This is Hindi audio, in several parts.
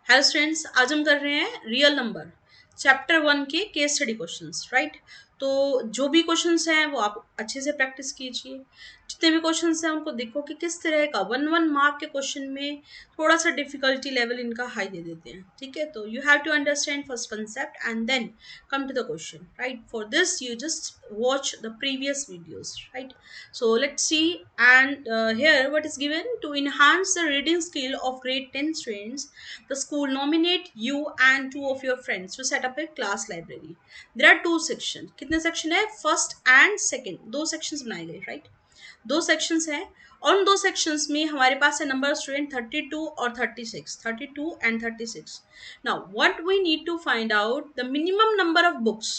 हेलो स्टूडेंट्स, आज हम कर रहे हैं रियल नंबर चैप्टर 1 के केस स्टडी क्वेश्चंस, राइट। तो जो भी क्वेश्चंस हैं वो आप अच्छे से प्रैक्टिस कीजिए। जितने भी क्वेश्चंस हैं उनको देखो कि किस तरह का 1 1 मार्क के क्वेश्चन में थोड़ा सा डिफिकल्टी लेवल इनका हाई दे देते हैं, ठीक है। तो you have to understand first concept and then come to the question, right? For this you just watch the previous videos, right? So let's see. And here what is given: to enhance the reading skill of grade 10 students, the school nominate you and two of your friends to set up a class library. There are two sections. कितने section है? First and second, दो sections बनाए गए, right? दो सेक्शंस हैं और उन दो सेक्शंस में हमारे पास है नंबर ऑफ स्टूडेंट 32 और 36, 32 and 36. Now what we need to find out the minimum number of books.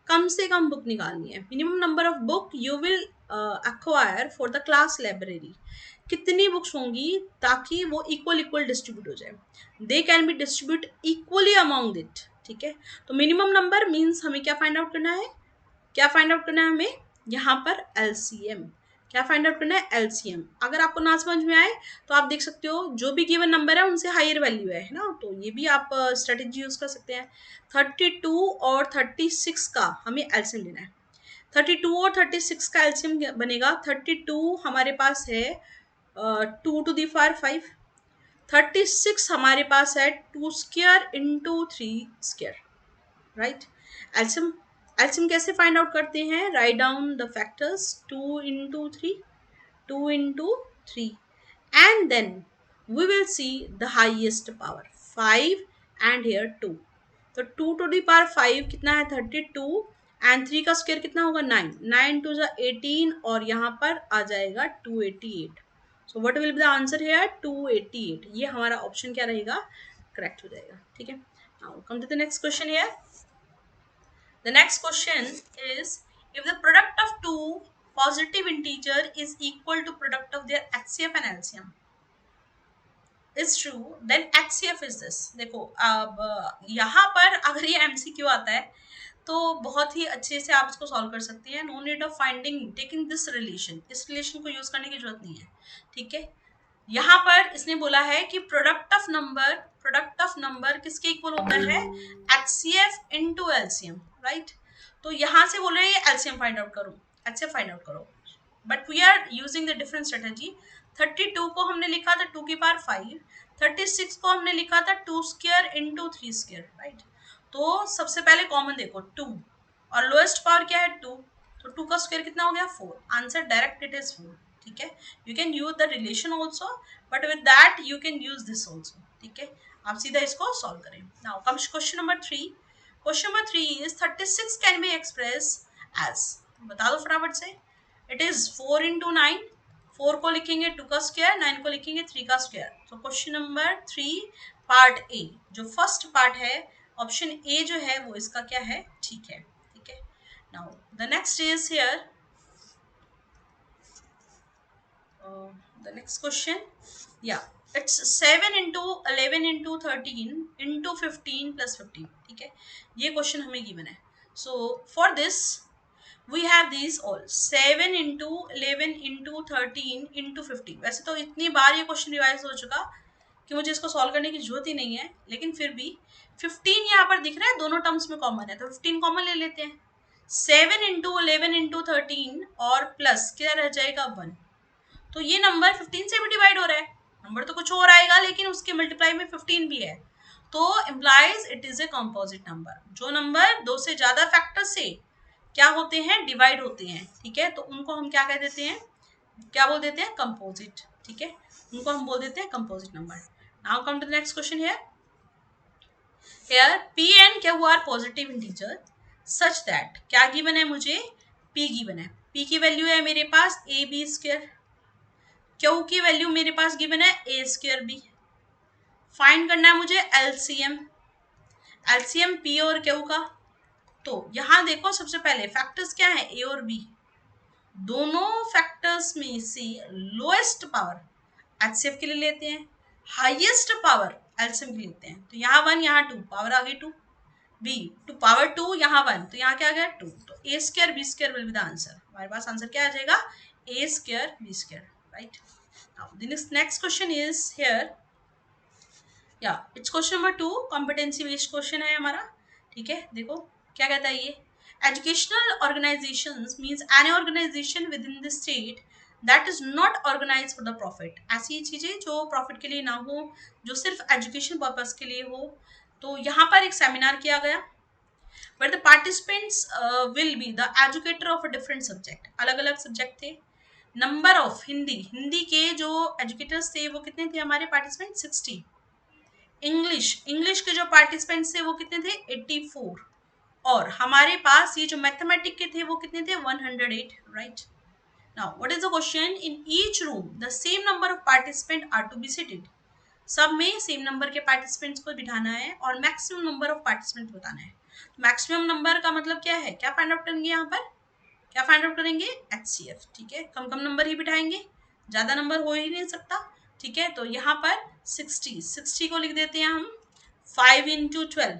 कम से कम बुक निकालनी है. Minimum number of book you will acquire for the class library. कितनी बुक्स होंगी ताकि वो इक्वल इक्वल डिस्ट्रीब्यूट हो जाए. They can be distribute equally among it, ठीक है. तो मिनिमम नंबर मीन्स हमें क्या फाइंड आउट करना है? क्या फाइंड आउट करना है हमें यहाँ पर? एलसीएम. क्या फाइंड आउट करना है? एलसीएम. अगर आपको ना समझ में आए तो आप देख सकते हो जो भी गिवन नंबर है उनसे हायर वैल्यू है ना, तो ये भी आप स्ट्रेटेजी यूज कर सकते हैं. 32 और 36 का हमें एलसीएम लेना है. 32 और 36 का एलसीएम बनेगा. 32 हमारे पास है 2 to the power 5. 36 हमारे पास है 2 square into 3 square, right. LCM. LCM कैसे फाइंड आउट करते हैं? Write down the factors. 2 into 3, 2 into 3, and then we will see the highest power 5 and here 2. तो 2 to the power 5 कितना है? 32. एंड 3 का स्क्वायर कितना होगा? 9. 9 टू ज़ा 18 और यहाँ पर आ जाएगा 288. So what will be the answer here? 288. ये हमारा ऑप्शन क्या रहेगा? करेक्ट हो जाएगा, ठीक है. Now come to the next question here. The next question is, if the product of two positive integer is equal to product of their HCF and LCM is true, then HCF is this. देखो अब यहाँ पर अगर ये MCQ आता है तो बहुत ही अच्छे से आप इसको सॉल्व कर सकते हैं. No need of finding taking this relation. इस रिलेशन को यूज करने की जरूरत नहीं है, ठीक है. यहाँ पर इसने बोला है कि प्रोडक्ट ऑफ नंबर किसके इक्वल होता है? HCF into LCM, right. तो यहाँ से बोल रहे हैं एलसीएम फाइंड आउट करो, HCF फाइंड आउट करो. But we are using the different strategy. 32 को हमने लिखा था 2 की पावर 5. 36 को हमने लिखा था 2 square into 3 square, राइट. तो सबसे पहले कॉमन देखो 2 और लोएस्ट पावर क्या है? 2. तो 2 का स्क्वायर कितना हो गया? 4. आंसर डायरेक्ट इट इज 4, ठीक है. You can use the relation also, but with that you can use this also, ठीक है. आप सीधा इसको सॉल्व करें. Now comes question number 3. Question number 3 is 36 can be express as. बता दो फटाफट से. It is 4 into 9. 4 को लिखेंगे 2 का स्क्वायर, 9 को लिखेंगे 3 का स्क्वायर. तो क्वेश्चन नंबर 3 पार्ट ए, जो फर्स्ट पार्ट है, ऑप्शन ए जो है वो इसका क्या है? ठीक है, ठीक है. Now the next is here. The next question, yeah, it's 7 into 11 into 13 into 15 plus 15, ठीक है. ये क्वेश्चन हमें गिवन है. So for this we have these all 7 into 11 into 13 into 15. वैसे तो इतनी बार ये क्वेश्चन रिवाइज हो चुका कि मुझे इसको सॉल्व करने की जरूरत ही नहीं है, लेकिन फिर भी 15 यहाँ पर दिख रहा है, दोनों टर्म्स में कॉमन है, तो 15 कॉमन ले लेते हैं. 7 into 11 into 13 और प्लस क्या रह जाएगा? 1. तो ये नंबर 15 से भी डिवाइड हो रहा है. नंबर तो कुछ और आएगा लेकिन उसके मल्टीप्लाई में 15 भी है, तो implies it is a composite number. जो नंबर दो से ज्यादा फैक्टर से क्या होते हैं? डिवाइड होते हैं, ठीक है. तो उनको हम क्या कह देते हैं? क्या बोल देते हैं? कंपोजिट, ठीक है. उनको हम बोल देते हैं composite number. Now come to the next question here. Here p and q are positive integer such that. क्या गिवन है मुझे? p गिवन है. p की वैल्यू है मेरे पास ab². क्यू की वैल्यू मेरे पास गिवन है a²b. फाइंड करना है मुझे एलसीएम. एलसीएम p और क्यू का. तो यहां देखो सबसे पहले फैक्टर्स क्या है? a और b. दोनों फैक्टर्स में से लोएस्ट पावर एचसीएफ के लिए लेते हैं, हाईएस्ट पावर एलसीएम के लिए लेते हैं. तो यहाँ 1, यहाँ 2, पावर आ गई 2. b टू पावर 2, यहाँ 1, तो यहाँ क्या आ गया? 2. तो a² b² will be the answer. हमारे पास आंसर क्या आ जाएगा? a² b², right. Now the next question is here. या it's question number 2, competency based question है हमारा। ठीक है, देखो क्या कहता है ये। Educational organisations means any organisation within the state that is not organise for the profit. ऐसी चीजें जो प्रॉफिट के लिए ना हो, जो सिर्फ एजुकेशन पर्पज के लिए हो। तो यहाँ पर एक सेमिनार किया गया, but the participants will be the educator of a different subject. अलग अलग सब्जेक्ट थे। नंबर ऑफ हिंदी, हिंदी के जो एजुकेटर्स थे वो कितने थे हमारे पार्टिसिपेंट, 60। इंग्लिश, इंग्लिश के जो पार्टिसिपेंट्स थे वो कितने थे, 84। और हमारे पास ये जो मैथमेटिक के थे वो कितने थे, 108। Right. Now what is the question, in each room the same number of participant are to be seated. सब में सेम नंबर के पार्टिसिपेंट्स को बिठाना है और मैक्सिमम नंबर ऑफ पार्टिसिपेंट बताना है। मैक्सिमम नंबर का मतलब क्या है, क्या फाइंड आउट करेंगे यहाँ पर, क्या फाइंड आउट करेंगे, HCF। ठीक है, कम कम नंबर ही बिठाएंगे, ज्यादा नंबर हो ही नहीं सकता। ठीक है, तो यहाँ पर 60 को लिख देते हैं हम 5 into 12।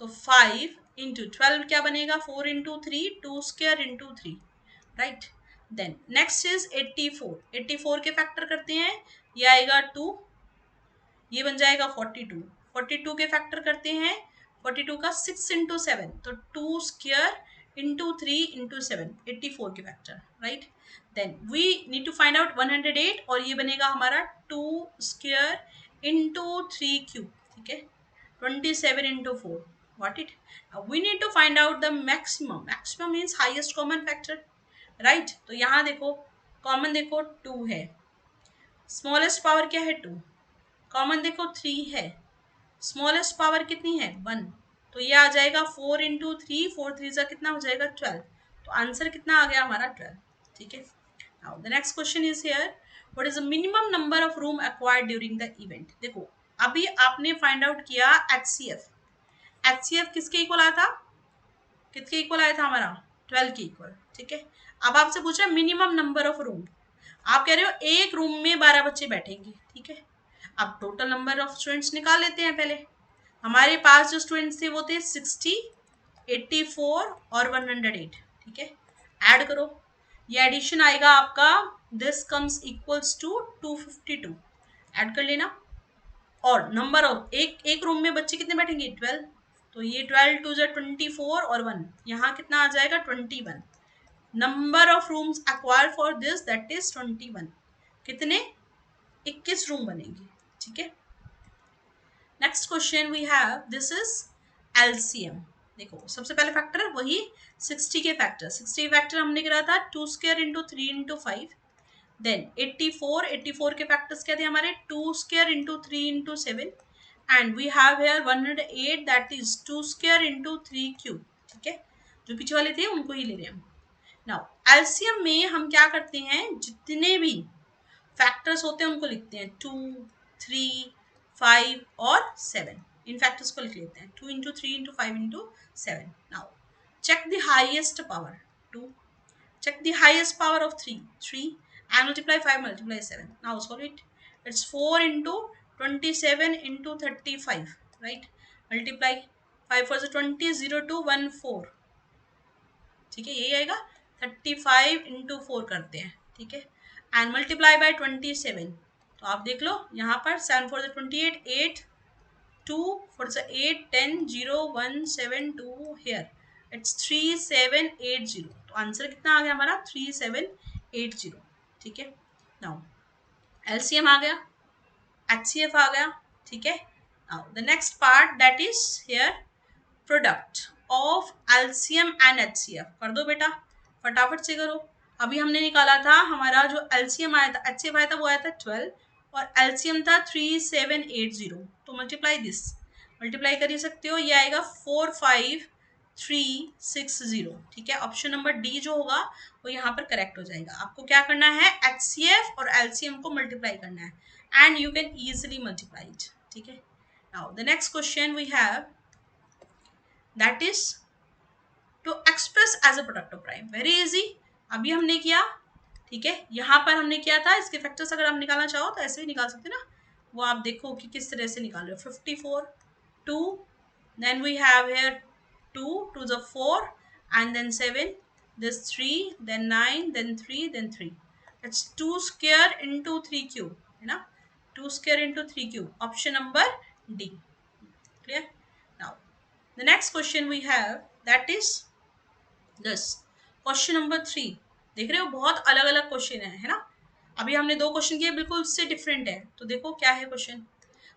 तो 5 into 12 क्या बनेगा, 4 into 3, 2 square into 3। Right. Then next is 84। 84 के फैक्टर करते हैं, ये आएगा 2, ये बन जाएगा 42। 42 के फैक्टर करते हैं, 42 का 6 into 7, तो 2 square into 3 into 7, 84 के factor. Right. Then we need to find out 108, और ये बनेगा हमारा 2 square into 3 क्यूब। ठीक है, 27 into 4। Got it? Now we need to find out the maximum. Maximum means highest common factor. Right? तो यहाँ देखो, कॉमन देखो 2 है, स्मॉलेस्ट पावर क्या है 2, कॉमन देखो 3 है, स्मॉलेस्ट पावर कितनी है 1। तो ये आ जाएगा 4 into 3, 4 3 सा कितना हो जाएगा 12। तो आंसर कितना आ गया हमारा 12। ठीक है। Now the next question is here, what is the minimum number of room acquired during the event. देखो अभी आपने फाइंड आउट किया HCF। HCF किसके इक्वल आया था, किसके इक्वल आया था हमारा, 12 के इक्वल। ठीक है, अब आपसे पूछा मिनिमम नंबर ऑफ रूम, आप कह रहे हो एक रूम में 12 बच्चे बैठेंगे। ठीक है, अब टोटल नंबर ऑफ स्टूडेंट्स निकाल लेते हैं पहले। हमारे पास जो स्टूडेंट्स थे वो थे 60, 84 और 108। ठीक है, ऐड करो, ये एडिशन आएगा आपका, this comes equals to 252। Add कर लेना। और नंबर ऑफ एक एक रूम में बच्चे कितने बैठेंगे, 12। तो ये 12 2 जा 24 और 1, यहाँ कितना आ जाएगा 21। Number of rooms acquire for this that is 21। कितने, 21 रूम बनेंगे। ठीक है। Next question we have, this is LCM। देखो सबसे पहले फैक्टर वही 60 के फैक्टर, 60 फैक्टर हमने करा था 2 square into 3 into 5। देन 84, 84 के फैक्टर्स क्या थे हमारे, 2 square into 3 into 7। And we have here 108 that is 2 square into 3 cube. ठीक है, जो पीछे वाले थे उनको ही ले रहे हैं हम। नाउ एलसीएम में हम क्या करते हैं, जितने भी फैक्टर्स होते हैं उनको लिखते हैं, 2, 3, 5 और 7। इन फैक्टर्स को लिख लेते हैं, 2 into 3 into 5 into 7। Now check the highest power, 2, check the highest power of 3, 3, and multiply 5, multiply 7. Now solve it. It's 4 into 27 into 35, right? Multiply 5 for the 20, 0 to 1 4। ठीक है, यही आएगा। 35 into 4 करते हैं। ठीक है, एंड मल्टीप्लाई बाय 27। तो आप देख लो यहाँ पर 7 for the 28, 8, 2 for the 8, 10, 0, 1, 7, 2 here it's 3780। तो आंसर कितना आ गया हमारा, 3780। ठीक है। नाउ LCM आ गया, HCF आ गया। ठीक है। Now the next part that is here, product of LCM and HCF। कर दो बेटा, फटाफट से करो। अभी हमने निकाला था हमारा जो LCM आया था, HCF आया था वो आया था 12 और LCM था 3780। तो मल्टीप्लाई दिस, मल्टीप्लाई कर ही सकते हो, ये आएगा 45360। ठीक है, ऑप्शन नंबर डी जो होगा वो यहाँ पर करेक्ट हो जाएगा। आपको क्या करना है, HCF और LCM को मल्टीप्लाई करना है and you can easily multiply it. ठीक है। Now the next question we have that is to express as a product of prime. Very easy, अभी हमने किया। ठीक है, यहाँ पर हमने किया था, इसके फैक्टर्स अगर आप निकालना चाहो तो ऐसे भी निकाल सकते ना। वो आप देखो कि किस तरह से निकाल रहे हो। 54, 2, then we have here 2 to the 4 and then 7, this 3, then 9, then 3, then 3। It's 2 square into 3 cube है ना। 2 square into 3 cube. Option number D. Clear? Now, the next question we have, that is this. Question number 3. देख रहे हो बहुत अलग अलग क्वेश्चन है ना. अभी हमने 2 क्वेश्चन किए बिल्कुल उससे डिफरेंट है. तो देखो क्या है क्वेश्चन.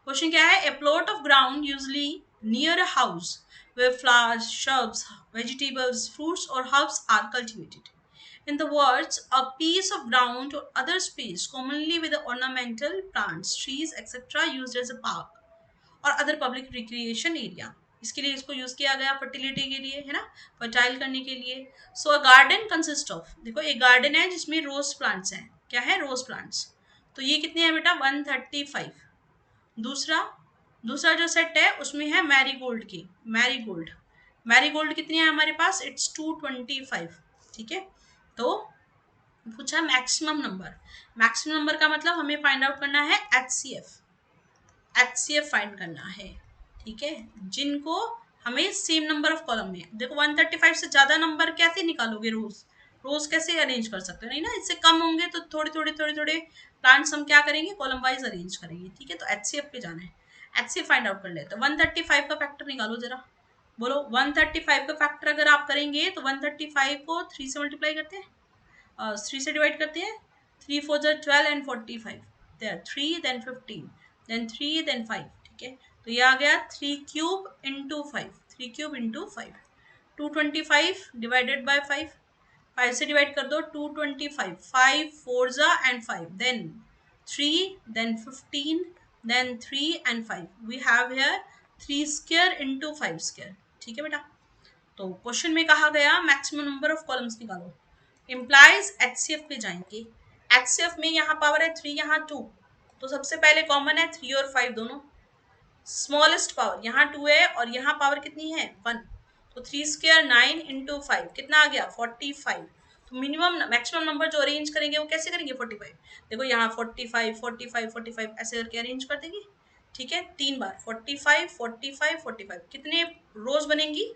क्वेश्चन क्या है. A plot of ground usually near a house where flowers, shrubs, vegetables, fruits or herbs are cultivated. In the words, a piece of ground or other space commonly with ornamental plants, trees, etc. used as a park और अदर पब्लिक रिक्रिएशन एरिया. इसके लिए इसको यूज किया गया फर्टिलिटी के लिए, है ना, फर्टाइल करने के लिए. सो अ गार्डन कंसिस्ट ऑफ, देखो एक गार्डन है जिसमें रोज प्लांट्स हैं. क्या है. Rose plants. तो ये कितने हैं बेटा. 135. दूसरा दूसरा जो सेट है उसमें है मैरीगोल्ड की. मैरीगोल्ड. मैरीगोल्ड कितनी है हमारे पास. इट्स 225. ठीक है. तो पूछा मैक्सिमम नंबर. मैक्सिमम नंबर का मतलब हमें फाइंड आउट करना है HCF फाइंड करना है. ठीक है. जिनको हमें सेम नंबर ऑफ कॉलम में. देखो 135 से ज्यादा नंबर कैसे निकालोगे. रोज कैसे अरेंज कर सकते हो. नहीं ना. इससे कम होंगे तो थोड़े प्लांट्स हम क्या करेंगे. कॉलम वाइज अरेंज करेंगे. ठीक है. तो HCF पे जाना है. HCF फाइंड आउट कर लेते हैं. 135 का फैक्टर निकालो जरा. बोलो 135 का फैक्टर अगर आप करेंगे तो 135 को 3 से मल्टीप्लाई करते हैं. 3 से डिवाइड करते हैं. 3 4 12 and 45. There 3 then 15 then 3 then 5. ठीक है. तो ये आ गया 3 cube into 5. 3 cube into 5. 225 divided by 5. 5 से डिवाइड कर दो. 225. 5 4 and 5 then 3 then 15 then 3 and 5. We have here 3 square into 5 square. ठीक है बेटा. तो क्वेश्चन में कहा गया मैक्सिमम नंबर ऑफ कॉलम्स निकालो. इम्प्लाइज HCF पे जाएंगे. HCF में यहाँ पावर है 3, यहाँ 2. तो सबसे पहले कॉमन है 3 और 5 दोनों. स्मॉलेस्ट पावर यहाँ 2 है और यहाँ पावर कितनी है 1. तो 3 स्क्वायर 9 इंटू 5 कितना आ गया 45. तो मिनिमम मैक्सिमम नंबर जो अरेंज करेंगे वो कैसे करेंगे 45. देखो यहाँ 45 45 45 ऐसे करके अरेंज कर देंगे. ठीक है. 3 बार 45 45 45. कितने रोज बनेंगी.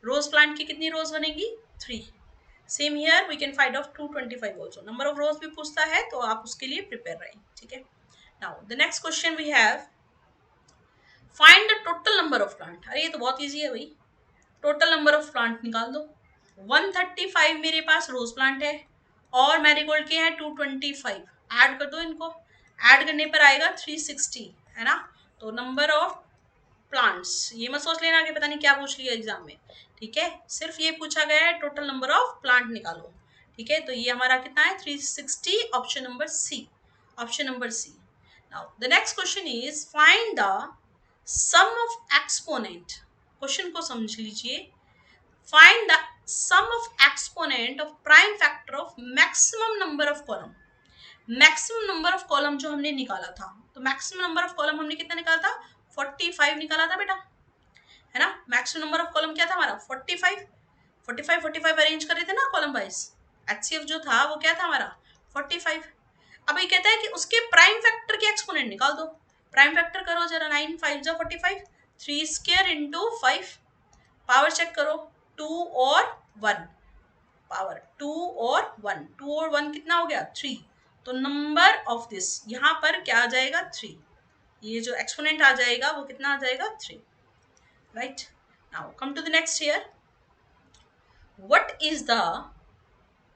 रोज प्लांट की कितनी रोज बनेगी 3. Same here we can find out 225 also. Number of rows भी पूछता है तो आप उसके लिए प्रिपेयर रहें. ठीक है. Now the next question we have find the total number of plant. अरे ये तो बहुत इजी है भाई. टोटल नंबर ऑफ प्लांट निकाल दो. 135 मेरे पास रोज प्लांट है और मैरीगोल्ड के हैं 225. ऐड कर दो इनको. ऐड करने पर आएगा 360, है ना. तो नंबर ऑफ प्लांट्स. ये मत सोच लेना कि पता नहीं क्या पूछ लिया एग्जाम में. ठीक है. सिर्फ ये पूछा गया है टोटल नंबर ऑफ प्लांट निकालो. ठीक है. तो ये हमारा कितना है 360. Option number C. Option number C. Now the next question is find the sum of exponent. Question को समझ लीजिए. Find the sum of exponent of prime factor of maximum number of column. Maximum number of column जो हमने निकाला था. तो मैक्सिमम नंबर ऑफ कॉलम हमने कितना निकाला था 45 निकाला था बेटा, है ना. मैक्सिमम नंबर ऑफ कॉलम क्या था हमारा 45. 45 45 अरेंज कर रहे थे ना कॉलम वाइज. HCF जो था वो क्या था हमारा 45. अब ये कहता है कि उसके प्राइम फैक्टर के एक्सपोनेंट निकाल दो. प्राइम फैक्टर करो जरा. 9 5 जा 45. 3 स्क्वायर इंटू 5. पावर चेक करो 2 और 1. पावर 2 और 1. 2 और 1 कितना हो गया 3. तो नंबर ऑफ दिस यहाँ पर क्या आ जाएगा 3. ये जो एक्सपोनेंट आ जाएगा वो कितना आ जाएगा 3. Right. Now come to the next here. What is the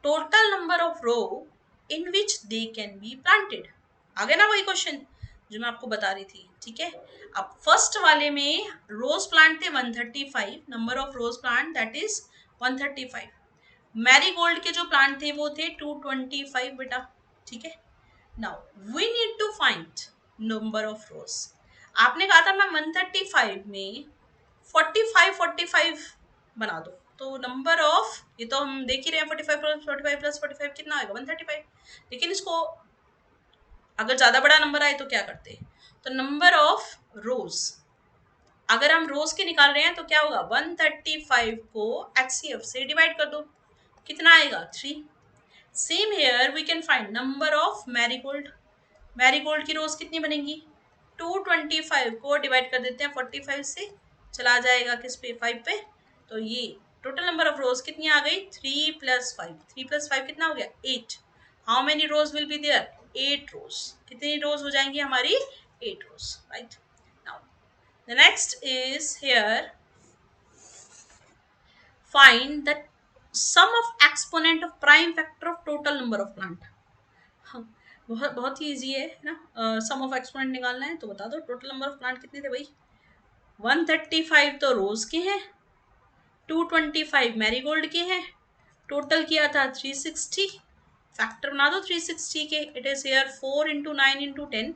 total number of row in which they can be planted. आ गया ना वही क्वेश्चन जो मैं आपको बता रही थी. ठीक है. अब फर्स्ट वाले में रोज प्लांट थे 135. Number of rose plant that is 135. Marigold के जो प्लांट थे वो थे 225 बेटा. ठीक है. Now we need to find number of rows. आपने कहा था मैं 135 में 45 45 बना दो. तो नंबर ऑफ ये तो हम देख ही रहे हैं 45 प्लस 45 प्लस 45 कितना आएगा 135. लेकिन इसको अगर ज्यादा बड़ा नंबर आए तो क्या करते हैं. तो नंबर ऑफ रोज अगर हम रोज के निकाल रहे हैं तो क्या होगा 135 को HCF से डिवाइड कर दो. कितना आएगा 3. Same here we can find number of marigold. Marigold की रोज कितनी बनेंगी 225 को डिवाइड कर देते हैं 45 से. चला जाएगा किस पे 5 पे. तो ये टोटल नंबर ऑफ रोज कितनी आ गई 3 प्लस 5. 3 प्लस 5 कितना हो गया 8. How many rows will be there 8 rows. कितनी रोज हो जाएंगी हमारी? 8 rows, right. Now the next is here, find the sum of exponent of prime factor of total number of plant. हाँ, बहुत बहुत ही इजी है ना। सम ऑफ एक्सपोनेंट निकालना है तो बता दो, टोटल नंबर ऑफ प्लांट कितने थे भाई? 135 तो रोज के हैं, 225 मैरीगोल्ड के हैं, टोटल किया था 360। फैक्टर बना दो 360 के। It is here 4 into 9 into 10।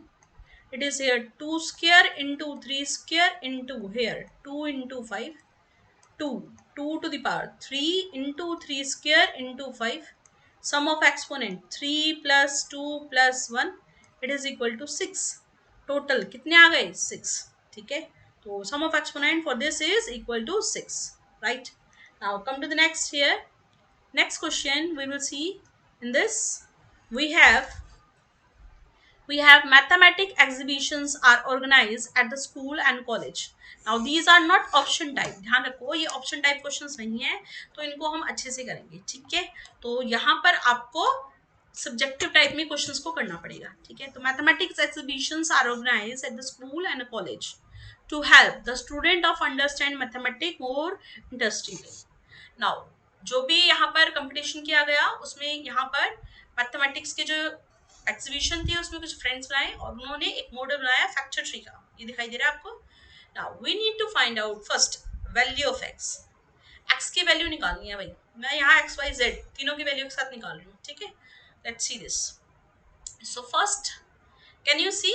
It is here 2 square into 3 square into here 2 into 5, 2 2 to the power 3 into 3 square into 5, sum of exponent 3 plus 2 plus 1, it is equal to 6। Total कितने आ गए? 6। ठीक है, तो sum of exponent for this is equal to 6, right? Now come to the next here. Next question we will see in this. We have mathematic exhibitions are organized at the school and college. Now these are not option type, ध्यान रखो ये option type questions नहीं है, तो इनको हम अच्छे से करेंगे, ठीक है। तो यहाँ पर आपको सब्जेक्टिव टाइप में क्वेश्चंस को करना पड़ेगा, ठीक है। तो mathematics exhibitions are organised at the school and college to help the student of understand mathematics more interestingly. Now जो भी यहाँ पर कंपटीशन किया गया उसमें यहाँ पर मैथमेटिक्स के जो एग्जीबिशन थी उसमें कुछ फ्रेंड्स बनाए और उन्होंने एक मॉडल बनाया फैक्टर ट्री का। ये दिखाई दे रहा है आपको। Now we need to find out first value of x. X की वैल्यू निकालनी है भाई। मैं यहाँ एक्स वाई जेड तीनों की वैल्यू के साथ निकाल रही हूँ, ठीक है। Let's see this. So first can you see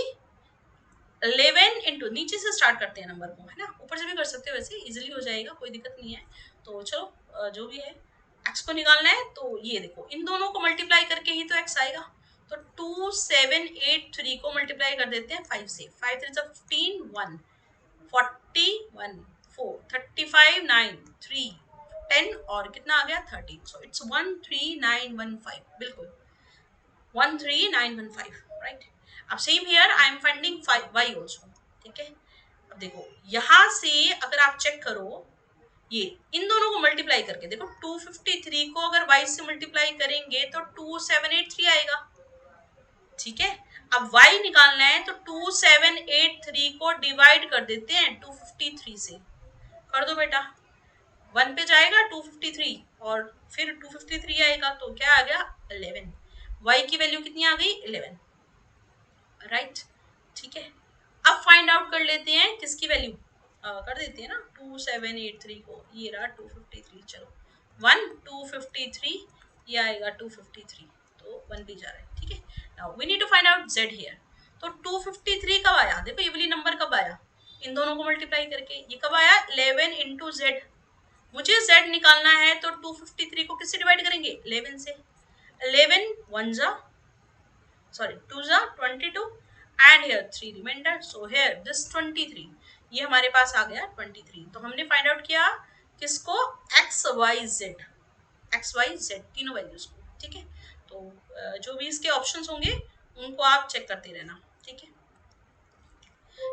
11 into, नीचे से स्टार्ट करते हैं नंबर को, है ना। ऊपर से भी कर सकते हो, वैसे इजीली हो जाएगा, कोई दिक्कत नहीं है। तो चलो जो भी है एक्स को निकालना है, तो ये देखो इन दोनों को मल्टीप्लाई करके ही तो एक्स आएगा। तो 2783 को मल्टीप्लाई कर देते हैं 5 से। 5 3 15, 1 41 4 35 9 3 10 और कितना आ गया 13। सो इट्स 13915, बिल्कुल 13915, राइट। अब same here I am finding Y also, ठीक है। अब देखो यहां से अगर आप चेक करो, ये इन दोनों को मल्टीप्लाई करके देखो, 253 को अगर y से मल्टीप्लाई करेंगे तो 2783 आएगा, ठीक है। अब y निकालना है तो 2783 को डिवाइड कर देते हैं 253 से। कर दो बेटा, 1 पे जाएगा 253 और फिर 253 आएगा, तो क्या आ गया 11। y की वैल्यू कितनी आ गई 11, राइट, ठीक है। अब फाइंड आउट कर लेते हैं किसकी वैल्यू, कर देते हैं ना 2783 को। ये रहा 253, चलो 1 253, ये आएगा 253, तो 1 भी जा रहा है, ठीक है। Now we need to find out z here. तो 253 कब आया, देखो ये वाली नंबर कब आया, इन दोनों को मल्टीप्लाई करके। ये कब आया 11 इंटू जेड। मुझे z निकालना है तो 253 को किससे डिवाइड करेंगे 11 से। 11 1 जा, sorry 2 जा 22 and here 3 remainder, so here this 23, ये हमारे पास आ गया 23। तो हमने फाइंड आउट किया किसको, एक्स वाई जेड तीनों वैल्यूज को, ठीक है। तो जो भी इसके ऑप्शंस होंगे उनको आप चेक करते रहना, ठीक है।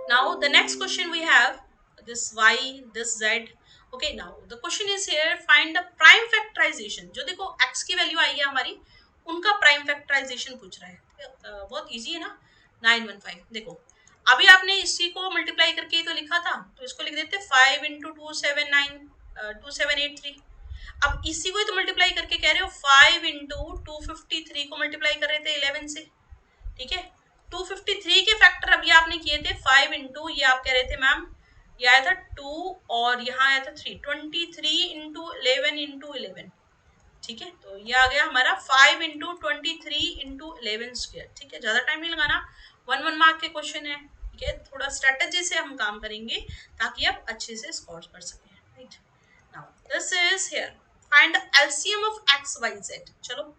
Now the next question we have this y, this z. Okay, now the question is here, find the prime factorization। जो देखो x की वैल्यू आई है हमारी, उनका प्राइम फैक्टराइजेशन पूछ रहा है। बहुत इजी है ना। 915 देखो, अभी आपने इसी को मल्टीप्लाई करके तो लिखा था, तो इसको लिख देते 5 इंटू 2783। अब इसी को ही तो मल्टीप्लाई करके कह रहे हो, 5 इंटू 253 को मल्टीप्लाई कर रहे थे 11 से, ठीक है। 253 के फैक्टर अभी आपने किए थे 5 इंटू, ये आप कह रहे थे मैम ये आया था 2 और यहाँ आया था 3, 23 इंटू 11 इंटू 11, ठीक है। तो ये आ गया हमारा 5 इंटू 23 इंटू 11 स्क्वायर, ठीक है। ज्यादा टाइम नहीं लगाना, 1 मार्क के क्वेश्चन है, ठीक है। थोड़ा स्ट्रेटेजी से हम काम करेंगे ताकि आप अच्छे से स्कोर कर सकें, right. Now this is here, find the LCM of X Y Z. चलो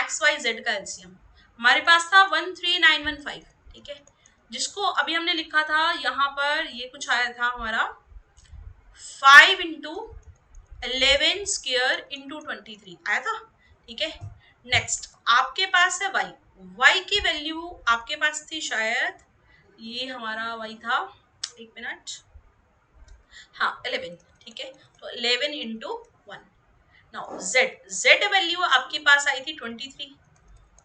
एक्स वाई जेड का एलसीएम हमारे पास था 13915, ठीक है। जिसको अभी हमने लिखा था यहाँ पर, ये कुछ आया था हमारा 5 इंटू 11 स्क्वायर इंटू 23 आया था, ठीक है। नेक्स्ट आपके पास है y, y की वैल्यू आपके पास थी शायद, ये हमारा y था, एक मिनट, हाँ 11, ठीक है। तो 11 इंटू 1। नाउ z वैल्यू आपके पास आई थी 23,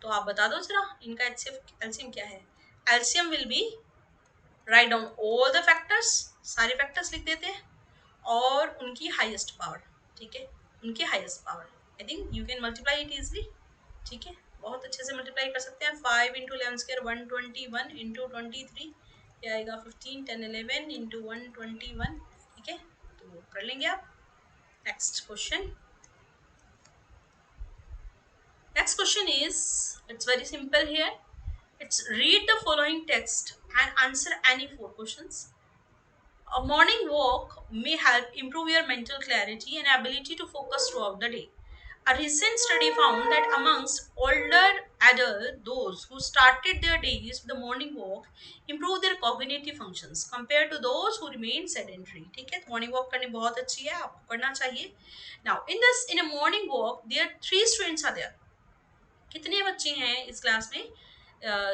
तो आप बता दो जरा इनका एचसीएफ एलसीएम क्या है. LCM will be, right down all the factors, सारे फैक्टर्स लिख देते हैं और उनकी हाईएस्ट पावर. ठीक है, उनकी highest power. I think you can multiply it easily. ठीक है, बहुत अच्छे से मल्टीप्लाई कर सकते हैं. 5 इंटू 11 स्क्र 121 इंटू 23 ये आएगा 15 10 11 इंटू 121. ठीक है, तो कर लेंगे आप. Next question. Next question is, it's very simple here. It's read the following text and answer any 4 questions. A morning walk may help improve your mental clarity and ability to focus throughout the day. A recent study found that amongst older adults, those who started their days with a morning walk improved their cognitive functions compared to those who remained sedentary. ठीक है, मॉर्निंग वॉक करनी बहुत अच्छी है, आपको करना चाहिए. Now, in a morning walk, there are 3 students are there. कितने बच्चे हैं इस क्लास में,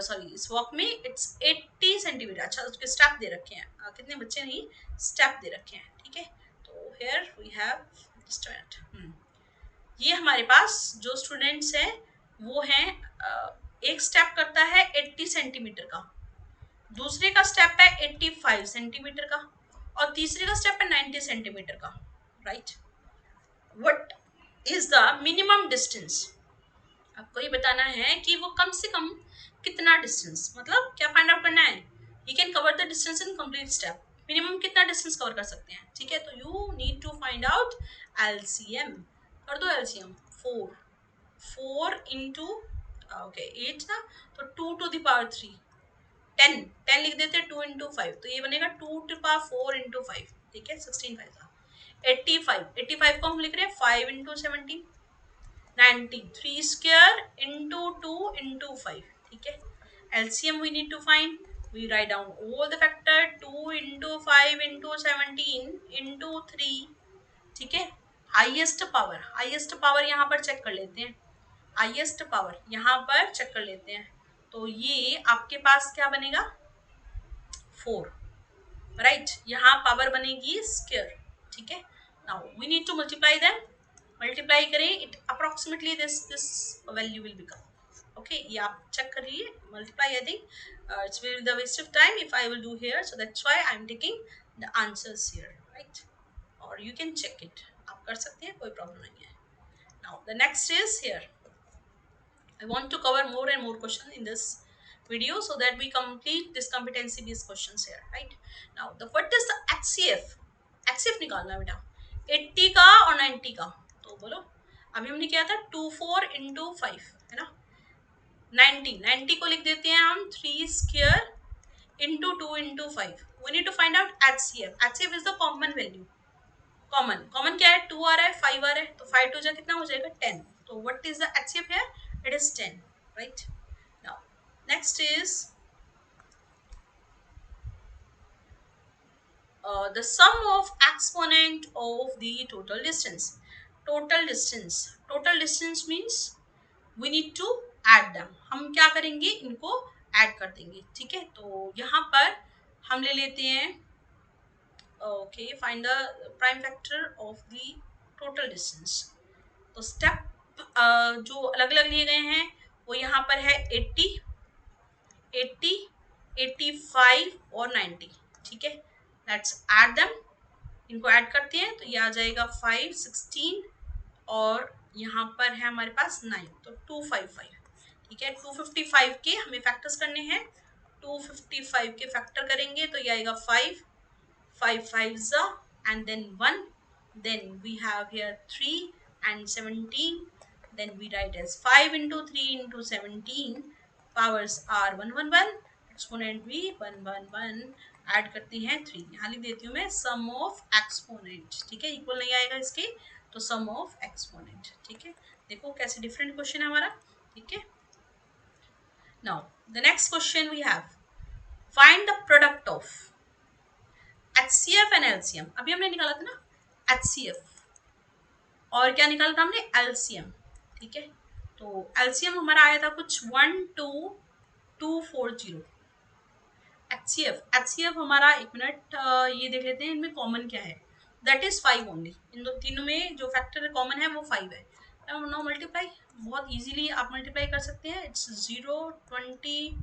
सॉरी इस वॉक में? It's 80 centimetre. अच्छा, उसके स्टेप दे रखे हैं. कितने बच्चे नहीं, स्टेप दे रखे हैं. ठीक है, तो हेयर वी हैव स्टूडेंट. ये हमारे पास जो स्टूडेंट्स हैं वो हैं, एक स्टेप करता है 80 सेंटीमीटर का, दूसरे का स्टेप है 85 सेंटीमीटर का और तीसरे का स्टेप है 90 सेंटीमीटर का. Right, what is the minimum distance? आपको ये बताना है कि वो कम से कम कितना डिस्टेंस, मतलब क्या फाइंड आउट करना है. You can cover the distance in complete step. Minimum कितना डिस्टेंस कवर कर सकते हैं. ठीक है, तो you need to find out LCM. कर दो एलसीएम. 4 इंटू, ओके 8 ना, तो 2 टू द पावर 3, 10 लिख देते हैं. 2 इंटू 5 तो ये बनेगा 2 टू पावर 4 इंटू 5. ठीक है, 16 5 का 85 को हम लिख रहे हैं 5 इंटू 17, 90. 3 square into 2 into 5. ठीक है, LCM we need to find. We write down all the factor. 2 into 5 into 17 into 3. ठीक है, हाईएस्ट पावर यहाँ पर चेक कर लेते हैं. हाईएस्ट पावर यहाँ पर चेक कर लेते हैं. तो ये आपके पास क्या बनेगा, 4. राइट, यहाँ पावर बनेगी स्क्वायर. ठीक है, now we need to multiply them. Multiply करें, it approximately this value will become. Okay, ये आप चेक करिए. Multiply, I think it's will the waste of time if I will do here, so that's why I am taking the answers here. Right, और यू कैन चेक इट, आप कर सकते हैं, कोई प्रॉब्लम नहीं है. Now the next is here. I want to cover more and more questions in this video so that we complete this competency based questions here. Right now, the what is the HCF? HCF निकालना बेटा 80 का और 90 का. तो बोलो, अभी हमने किया था 24 इंटू 5 है ना. 90 को लिख देते हैं हम 3 square into 2 into 5. We need to find out HCF. HCF is the common value. Common क्या है, 2 आ रहा है, 5 आ रहा है, तो 5 टू जा कितना हो जाएगा 10. तो व्हाट इज द HCF है, it is 10. Right now, next is the sum of exponent of the total distance. Total distance means we need to add them. हम क्या करेंगे, इनको ऐड कर देंगे. ठीक है, तो यहाँ पर हम ले लेते हैं, okay, find the prime factor of the total distance. तो स्टेप जो अलग अलग लिए गए हैं वो यहाँ पर है 80, 85 और 90. ठीक है, लेट्स ऐड देम. इनको ऐड करते हैं तो ये आ जाएगा 5 16 और यहाँ पर है हमारे पास 9, तो 255. ठीक है, 255 के हमें फैक्टर्स करने हैं. 255 के फैक्टर करेंगे तो ये आएगा 5 5 and then 1. Then we have here 3 and 17. Then we write as 5 into 3 into 17. Powers are 111. Exponent भी 111. ऐड करते हैं 3. यहाँ लिख देती हूँ मैं सम ऑफ एक्सपोनेंट. ठीक है, इक्वल नहीं आएगा इसके, तो सम ऑफ एक्सपोनेंट. ठीक है, देखो कैसे डिफरेंट क्वेश्चन है हमारा. ठीक है, now the next question we have, find the product of HCF and LCM. अभी हमने निकाला था ना HCF और क्या निकाला था हमने, LCM. ठीक है, तो LCM हमारा आया था कुछ 12240. HCF हमारा, एक मिनट ये देख लेते हैं इनमें कॉमन क्या है. That is 5 only. इन दो तीनों में जो फैक्टर कॉमन है वो 5 है. नो मल्टीप्लाई, बहुत इजीली आप मल्टीप्लाई कर सकते हैं. It's 0, 20,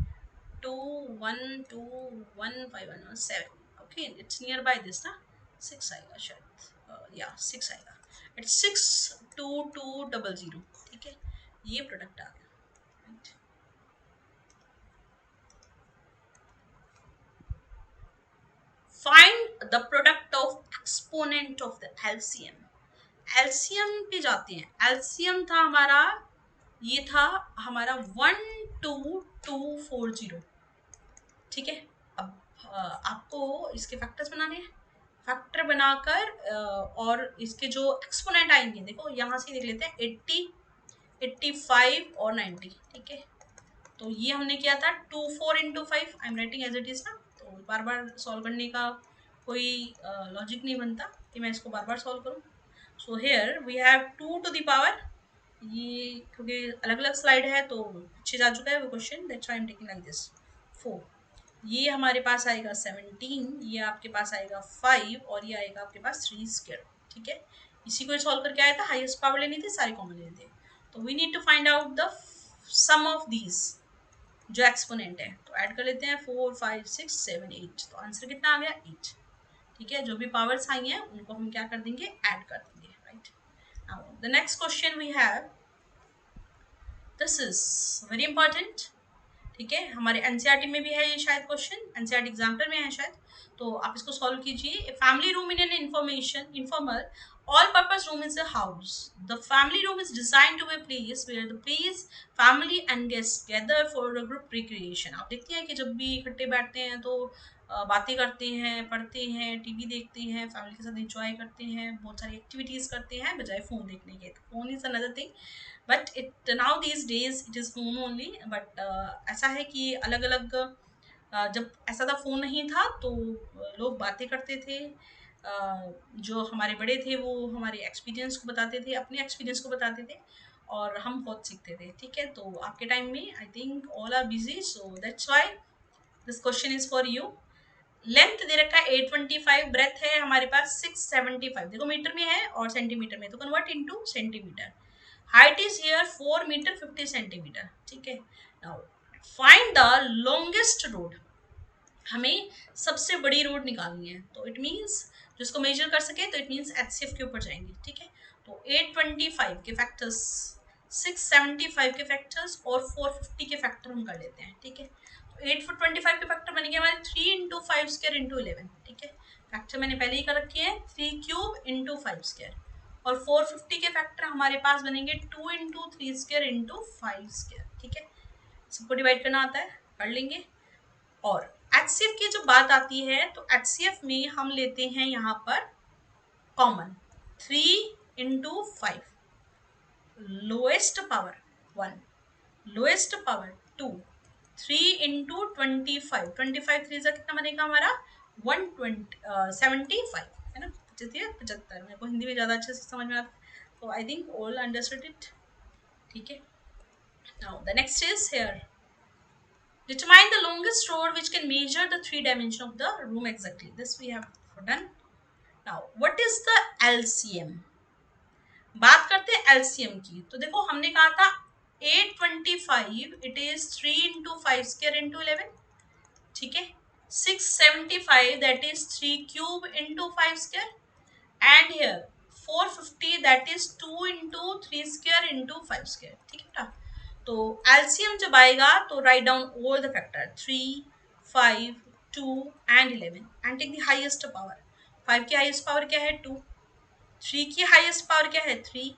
2, 1, 2, 1, 5, 1, 7. Okay, it's near by this ना. 6 आएगा शायद, या 6 आएगा. इट्स 62200. ठीक है, ये प्रोडक्ट आ गया. Right. Find the product of exponent of the LCM. LCM पे जाते हैं. एलसीएम था हमारा, ये था हमारा 12240. ठीक है. अब आपको इसके फैक्टर्स बनाने हैं. फैक्टर बनाकर और इसके जो एक्सपोनेंट आएंगे, देखो यहाँ से देख लेते हैं. 80, 85 और 90. ठीक है, तो ये हमने किया था 2 4 into 5. I am writing as it is ना, तो बार बार सॉल्व करने का कोई लॉजिक नहीं बनता कि मैं इसको बार बार सॉल्व करूँ. So here we have 2 to the power. ये क्योंकि अलग अलग स्लाइड है तो पीछे जा चुका है वो question, that's why I am taking like this. 4, ये हमारे पास आएगा 17, ये आपके पास आएगा 5 और ये आएगा आपके पास 3 स्क्वायर. ठीक है, इसी को सॉल्व करके आया था. हाईएस्ट पावर लेनी थी, सारे कॉमन लेने थे. तो we need to find out the sum of these जो एक्सपोनेंट है. तो ऐड कर लेते हैं 4, 5, 6, 7, 8. तो आंसर कितना आ गया? 8. ठीक है, जो भी पावर्स आई हैं उनको हम क्या कर देंगे? ऐड कर देंगे. Right. Now the next question we have, this is very important. ठीक है, हमारे एनसीईआरटी में भी है ये शायद क्वेश्चन, एनसीईआरटी एग्जाम्पलर में है शायद. तो आप इसको सॉल्व कीजिए. A family room in an informal all purpose room is a house. The family room is designed to be a place where the place family and guests gather for a group recreation. आप देखते हैं कि जब भी इकट्ठे बैठते हैं तो बातें करते हैं, पढ़ते हैं, टीवी देखते हैं, फैमिली के साथ एंजॉय करते हैं, बहुत सारी एक्टिविटीज करते हैं बजाय फोन देखने के. Phone is another thing, but it now these days it is phone only. But ऐसा है कि अलग अलग जब ऐसा था फोन नहीं था तो लोग बातें करते थे. जो हमारे बड़े थे वो हमारे एक्सपीरियंस को बताते थे, अपने एक्सपीरियंस को बताते थे और हम बहुत सीखते थे. ठीक है, तो आपके टाइम में I think all are busy, so that's why this question is for you. Length दे रखा है 825, ब्रेथ है हमारे पास 675. देखो मीटर में है और सेंटीमीटर में, तो convert into centimetre. Height is here 4 metre 50 centimetre. ठीक है, now find the longest rod. हमें सबसे बड़ी रोड निकालनी है, तो इट मीन्स जिसको मेजर कर सके तो इट मीन्स एचसीएफ के ऊपर जाएंगे. ठीक है, तो 825 के फैक्टर्स, 675 के फैक्टर्स और 450 के फैक्टर हम कर लेते हैं. ठीक है, तो 825 के फैक्टर बनेंगे हमारे 3 into 5 square into 11. ठीक है, फैक्टर मैंने पहले ही कर रखी है 3 cube into 5 square. और 450 के फैक्टर हमारे पास बनेंगे 2 into 3 square into 5 square. ठीक है, सबको डिवाइड करना आता है, कर लेंगे. और एचसीएफ की जो बात आती है तो एचसीएफ में हम लेते हैं यहाँ पर common 3 into 5, lowest power 1, lowest power 2, 3 into 25. 25 3 कितना बनेगा हमारा 175 है ना, 75. मेरे को हिंदी में ज़्यादा अच्छे से समझ में आता, तो आई थिंक ऑल अंडरस्टूड इट. ठीक है, now the next is here, determine the longest road which can measure the 3 dimension of the room exactly. This we have done. Now what is the LCM? बात करते हैं LCM की. तो देखो हमने कहा था 825 it is 3 into 5 square into 11. ठीक है, 675 that is 3 cube into 5 square, and here 450 that is 2 into 3 square into 5 square. ठीक है ना, तो एलसीएम जब आएगा तो write down all the factor 3, 5, 2 and 11 and take the highest power. 5 की हाईएस्ट पावर क्या है 2, 3 की हाईएस्ट पावर क्या है 3,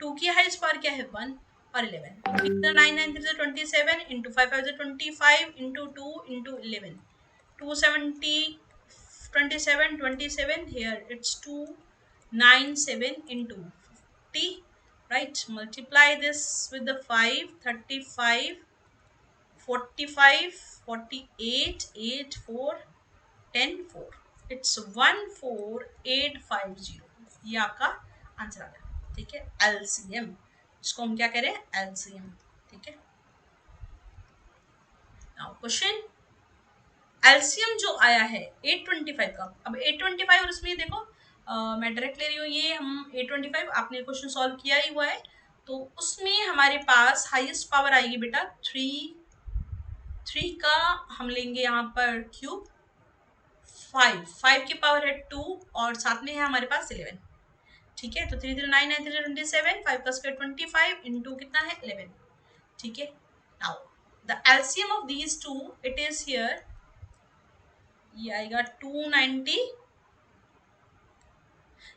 2 की हाईएस्ट पावर क्या है 1 और 11. 9 9 3 27 into 5 5 25 into 2 into 11, 270 27 27. Here it's 297 into 50. Right, multiply this with the 5, 35, 45, 48, 8, 4, 10, 4. It's 14850. ये आपका आंसर आ गया. ठीक है, एलसीएम, इसको हम क्या कह रहे हैं एलसीएम. ठीक है, नाउ क्वेश्चन एलसीएम जो आया है 825 का. अब 825 और इसमें देखो मैं डायरेक्ट ले रही हूँ, ये हम 825 आपने क्वेश्चन सॉल्व किया ही हुआ है, तो उसमें हमारे पास हाईएस्ट पावर आएगी बेटा 3 का हम लेंगे यहाँ पर क्यूब, 5 की पावर है 2 और साथ में है हमारे पास 11। ठीक है, तो 3 3 9 9 3 27, 5 का स्क्वायर 25 इंटू कितना है 11। ठीक है, now the LCM of these two it is here, ये आएगा 290,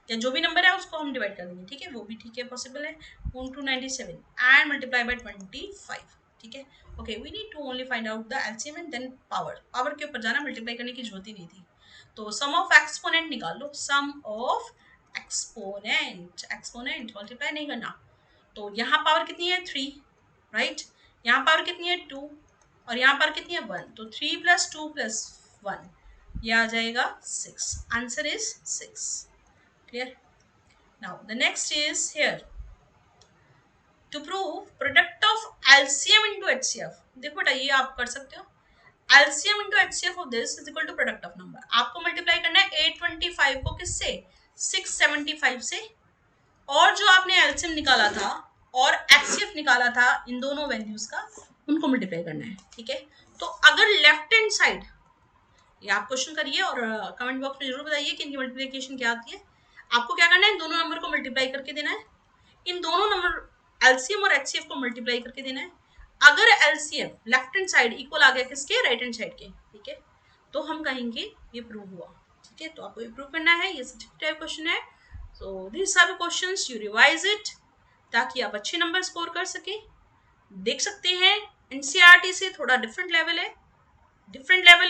या जो भी नंबर है उसको हम डिवाइड कर देंगे। ठीक है, वो भी ठीक है, पॉसिबल है। 297 एंड मल्टीप्लाई बाय 25। ठीक है, okay, we need to only find out the LCM and then power के ऊपर जाना, मल्टीप्लाई करने की जरूरत ही नहीं थी। तो सम ऑफ एक्सपोनेंट निकाल लो, सम ऑफ एक्सपोनेंट मल्टीप्लाई नहीं करना। तो यहाँ पावर कितनी है 3, राइट, यहाँ पावर कितनी है 2 और यहाँ पावर कितनी है 1, तो 3 + 2 + 1 ये आ जाएगा 6। Answer is 6। Clear? Now the next is here to prove product of LCM into HCF। देखो बेटा ये आप कर सकते हो, LCM into HCF of this is equal to product of number। आपको मल्टीप्लाई करना है 825 को किससे, 675 से, और जो आपने LCM निकाला था और HCF निकाला था इन दोनों वैल्यूज का उनको मल्टीप्लाई करना है। ठीक है, तो अगर लेफ्ट हैंड साइड, ये आप क्वेश्चन करिए और कमेंट बॉक्स में जरूर बताइए कि इनकी मल्टीप्लिकेशन क्या आती है। आपको क्या करना है, इन दोनों नंबर को मल्टीप्लाई करके देना है, इन दोनों नंबर एलसीएम और एचसीएफ को मल्टीप्लाई करके देना है। अगर LCM left hand side equal आ गया किसके, राइट हैंड साइड के, ठीक है, तो हम कहेंगे ये प्रूव हुआ। ठीक है, तो आपको ये प्रूव करना है, ये सब्जेक्टिव टाइप क्वेश्चन है। So this are the questions, you revise it ताकि आप अच्छे नंबर स्कोर कर सके। देख सकते हैं एनसीईआरटी से थोड़ा डिफरेंट लेवल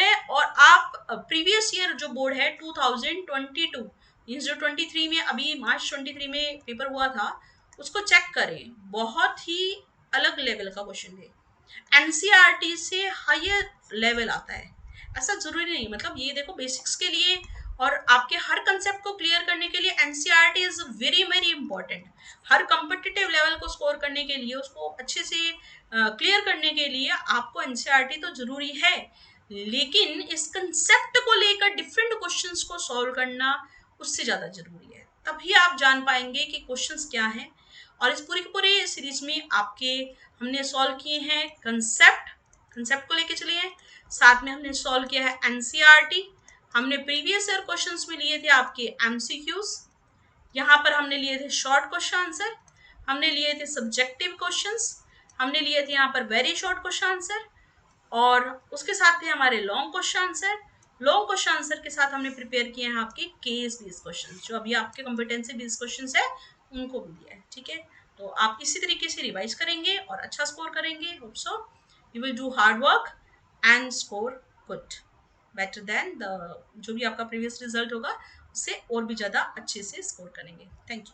है, और आप प्रीवियस ईयर जो बोर्ड है 2022 मीन्स जो 23 में अभी मार्च 23 में पेपर हुआ था उसको चेक करें, बहुत ही अलग लेवल का क्वेश्चन है। एनसीईआरटी से हायर लेवल आता है, ऐसा जरूरी नहीं, मतलब ये देखो बेसिक्स के लिए और आपके हर कंसेप्ट को क्लियर करने के लिए NCERT is very very important. Her competitive level को स्कोर करने के लिए, उसको अच्छे से क्लियर करने के लिए आपको एनसीईआरटी तो जरूरी है, लेकिन इस कंसेप्ट को लेकर डिफरेंट क्वेश्चंस को सॉल्व करना उससे ज़्यादा जरूरी है। तभी आप जान पाएंगे कि क्वेश्चंस क्या हैं। और इस पूरी की पूरी सीरीज में आपके हमने सॉल्व किए हैं कंसेप्ट को लेके चले हैं, साथ में हमने सॉल्व किया है एनसीईआरटी, हमने प्रीवियस ईयर क्वेश्चंस में लिए थे आपके एमसीक्यूज, यहाँ पर हमने लिए थे शॉर्ट क्वेश्चन आंसर, हमने लिए थे सब्जेक्टिव क्वेश्चंस, हमने लिए थे यहाँ पर वेरी शॉर्ट क्वेश्चन आंसर, और उसके साथ थे हमारे long question answer. Long question answer के साथ हमने प्रिपेयर किए हैं आपके केस बेस्ड क्वेश्चन, जो अभी आपके कॉम्पिटेंसी बेस्ड क्वेश्चन है उनको भी दिया है। ठीक है, तो आप इसी तरीके से रिवाइज करेंगे और अच्छा स्कोर करेंगे। Hope so you will do hard work and score good, better than the जो भी आपका प्रीवियस रिजल्ट होगा उससे और भी ज़्यादा अच्छे से स्कोर करेंगे। Thank you.